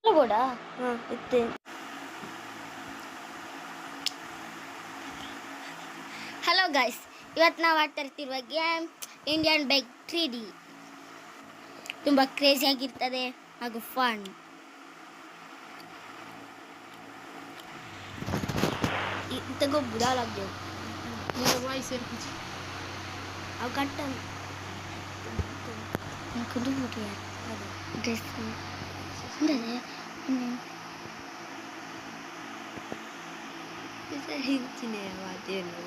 ಕೂಡ ಇತ್ತೆ. Hello guys, ಇವತ್ತು ನಾವು ಆಡ್ತಾ ಇರ್ತಿರುವ ಗೇಮ್ ಇಂಡಿಯನ್ ಬೈಕ್ 3D. ತುಂಬ ಕ್ರೇಜಿಯಾಗಿರ್ತದೆ ಹಾಗೂ ಫನ್. ತಗೋ ಬುಡಾಲಾಗ್ದೇವು ಅವು ಕಟ್ಟ ಕುದು ಮುಟ್ಟಿಯ ಡ್ರೆಸ್ ಹಿಂಚಿನ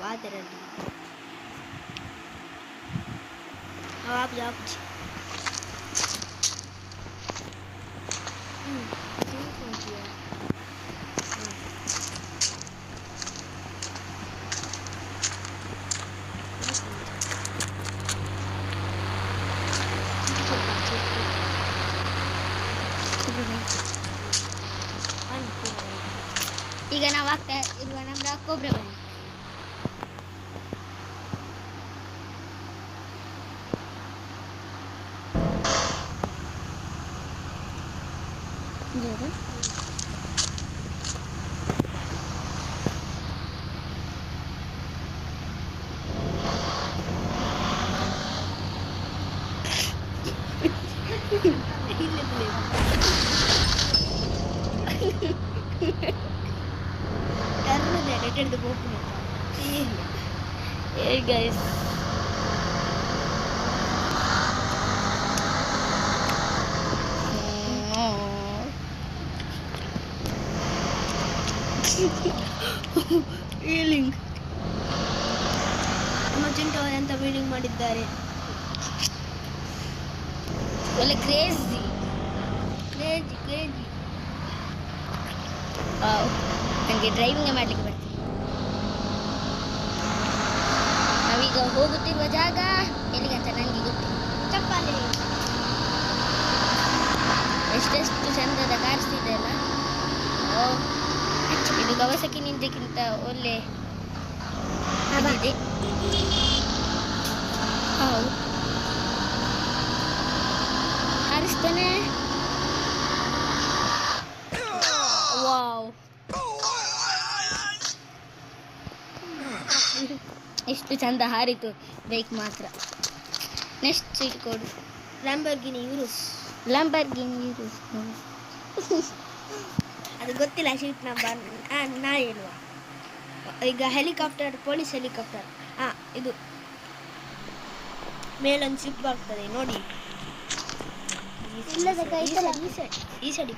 ವಾದರಲ್ಲಿ आप जाओ कुछ ಈಗ ನಾವು ಆಗ್ತಾ ಇರುವ ನಮ್ಮ ಕೊಬ್ಬರಿ ಬನ್ನಿ. Hey guys, ಫೀಲಿಂಗ್ ನಮ್ಮ ಚಿಂಟು ಅಂತ ಫೀಲಿಂಗ್ ಮಾಡಿದ್ದಾರೆ. ಒಳ್ಳೆ ಕ್ರೇಜಿ ಕ್ರೇಜಿ ಕ್ರೇಜಿ. ನನಗೆ ಡ್ರೈವಿಂಗ್ ಮಾಡಲಿಕ್ಕೆ ಬರ್ತೀನಿ. ನಾವೀಗ ಹೋಗುತ್ತಿರುವ ಜಾಗ ಎಲ್ಲಿಗಂತ ನನಗೆ ಗೊತ್ತಿಲ್ಲ. ಚಪ್ಪಾಲೆ ಎಷ್ಟೆಷ್ಟು ಚಂದದ ಕಾಣಿಸ್ತಿದೆ ಅಲ್ಲ. ಇದು ಗವಸಕ್ಕೆ ನಿಂತಕ್ಕಿಂತ ಒಳ್ಳೆ ಇದೆ. ಹೌದು, ಹಾರಿಸ್ತಾನೆ. ವಾವ್, ಎಷ್ಟು ಚಂದ ಹಾರಿತು ಬೈಕ್ ಮಾತ್ರ. ನೆಕ್ಸ್ಟ್ ಸೀಟ್ ಕೊಡು. ಲ್ಯಾಂಬರ್ಗಿನಿ ಯೂರುಸ್. ಅದು ಗೊತ್ತಿಲ್ಲ ಸೀಟ್ ನಂಬರ್, ನಾ ಹೇಳುವ. ಈಗ ಹೆಲಿಕಾಪ್ಟರ್, ಪೊಲೀಸ್ ಹೆಲಿಕಾಪ್ಟರ್. ಇದು ಮೇಲೊಂದು ಶಿಪ್ ಆಗ್ತದೆ ನೋಡಿ. ಈ ಸೈಡ್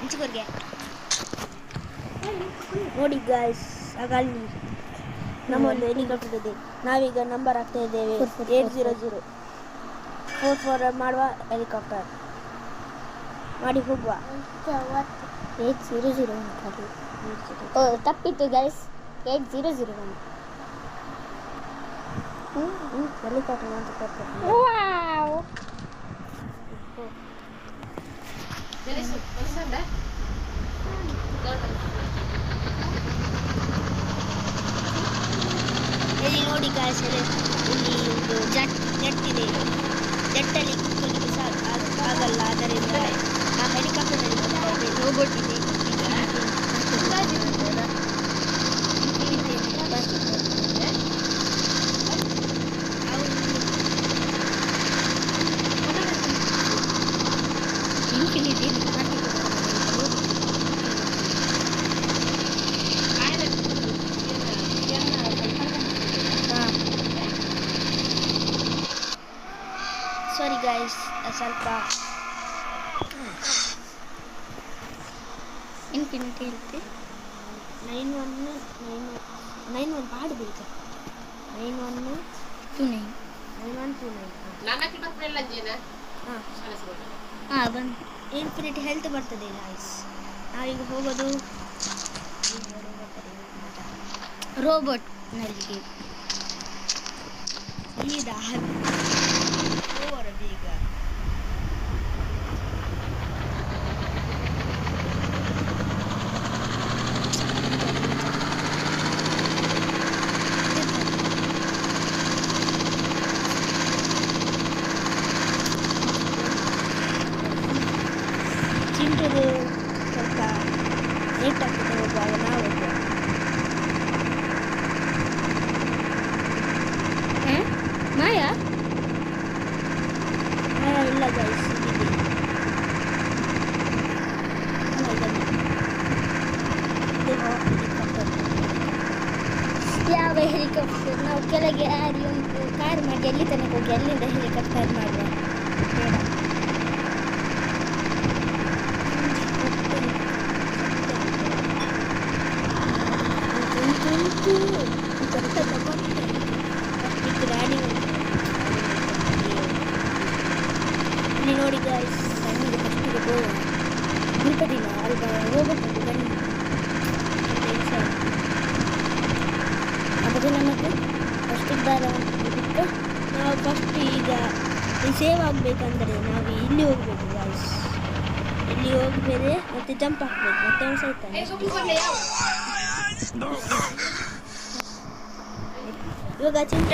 ಮಿಚ್ಚಿಕೊರ್ಗೆ ನೋಡಿ ಗಾಯ್ಸ್. ಆಗ ಅಲ್ಲಿ ನಮ್ಮೊಂದು ಹೆಲಿಕಾಪ್ಟರ್ ಇದೆ. ನಾವೀಗ ನಂಬರ್ ಆಗ್ತಾ ಇದ್ದೇವೆ 80044 ಮಾಡುವ. ಹೆಲಿಕಾಪ್ಟರ್ ಮಾಡಿ ಹೋಗುವ. 800 ತಪ್ಪಿತ್ತು ಗೈಸ್. 800 ಹೆಲಿಕಾಪ್ಟರ್ ಅಂತ ಕೊಡ್ತಾರೆ. ಇಲ್ಲಿ ನೋಡಿ ಗಾಯ್ಸ್, ಇಲ್ಲಿ ಒಂದು ಜೆಟ್ ಇದೆ. ಜೆಟ್ಟಲ್ಲಿ ಕೂತ್ಕೊಳ್ಳಿಕ್ಕೆ ಆಗಲ್ಲ, ಆದ್ದರಿಂದ ಆ ಹೆಲಿಕಾಪ್ಟರಲ್ಲಿ ರೋಬೋಟ್ ಇದೆ. ಸಾರಿ ಗೈಸ್, ಸ್ವಲ್ಪ ಇನ್ಫಿನಿಟಿ ಇರುತ್ತೆ. 91 ಪಾಡು ಬೇಕು. 9129 ಬಂದು ಇನ್ಫಿನಿಟಿ ಹೆಲ್ತ್ ಬರ್ತದೆ ಗೈಸ್. ನಾವೀಗ ಹೋಗೋದು ರೋಬೋಟ್ನಲ್ಲಿ. ಈಗ ಬೇಗ ಚಿಂಟುದು ಸ್ವಲ್ಪ ಲೇಟ್ ಆಗ್ತದೆ ಹೋಗುವಾಗ ನಾವು ಹೋಗುವ. ಮಾಯಾ ಇಲ್ಲ ಗೈಸ್, ಯಾವ ಹೆಲಿಕಾಪ್ಟರ್? ನಾವು ಕೆಳಗೆ ಆರಿ ಒಂದು ಕಾರ್ ಮಾಡಿ ಅಲ್ಲಿ ತನಕ ಹೋಗಿ ಅಲ್ಲಿಂದ ಹೆಲಿಕಾಪ್ಟರ್ ಮಾಡುವ. ಬೇಡ. ಇಲ್ಲಿ ನೋಡಿ ಗಾಯ್ಸ್, ನಮಗೆ ಫಸ್ಟಿಗೆ ಗೋವಾ ತಿರುಪತಿಲ್ಲ ಅಲ್ವಾ ಹೋಗಬೇಕು ಬನ್ನಿ. ಅದು ನಮಗೆ ಫಸ್ಟಿಗೆ ದಾರ ಬಿಟ್ಟು ನಾವು ಫಸ್ಟ್ ಈಗ ಸೇವ್ ಆಗಬೇಕಂದ್ರೆ ನಾವು ಇಲ್ಲಿ ಹೋಗಬೇಕು ಗಾಯ್ಸ್. ಇಲ್ಲಿ ಹೋಗ್ಬೇರೆ ಮತ್ತೆ ಜಂಪ್ ಹಾಕ್ಬೇಕು, ಮತ್ತೆ ಒಂದು ಸೈತಾನೆ. ಇವಾಗ ಚಿಂತ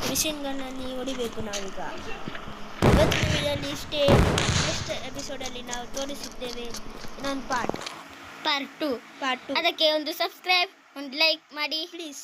ಮಿಷಿನ್ ಗನ್ನನ್ನು ಹೊಡಿಬೇಕು ನಾವೀಗ. ಇವತ್ತು ವಿಡಿಯೋದಲ್ಲಿ ಇಷ್ಟೇ. ನೆಕ್ಸ್ಟ್ ಎಪಿಸೋಡಲ್ಲಿ ನಾವು ತೋರಿಸುತ್ತೇವೆ ಇನ್ನೊಂದು ಪಾರ್ಟ್ ಪಾರ್ಟ್ 2. ಪಾರ್ಟ್ 2. ಅದಕ್ಕೆ ಒಂದು ಸಬ್ಸ್ಕ್ರೈಬ್, ಒಂದು ಲೈಕ್ ಮಾಡಿ ಪ್ಲೀಸ್.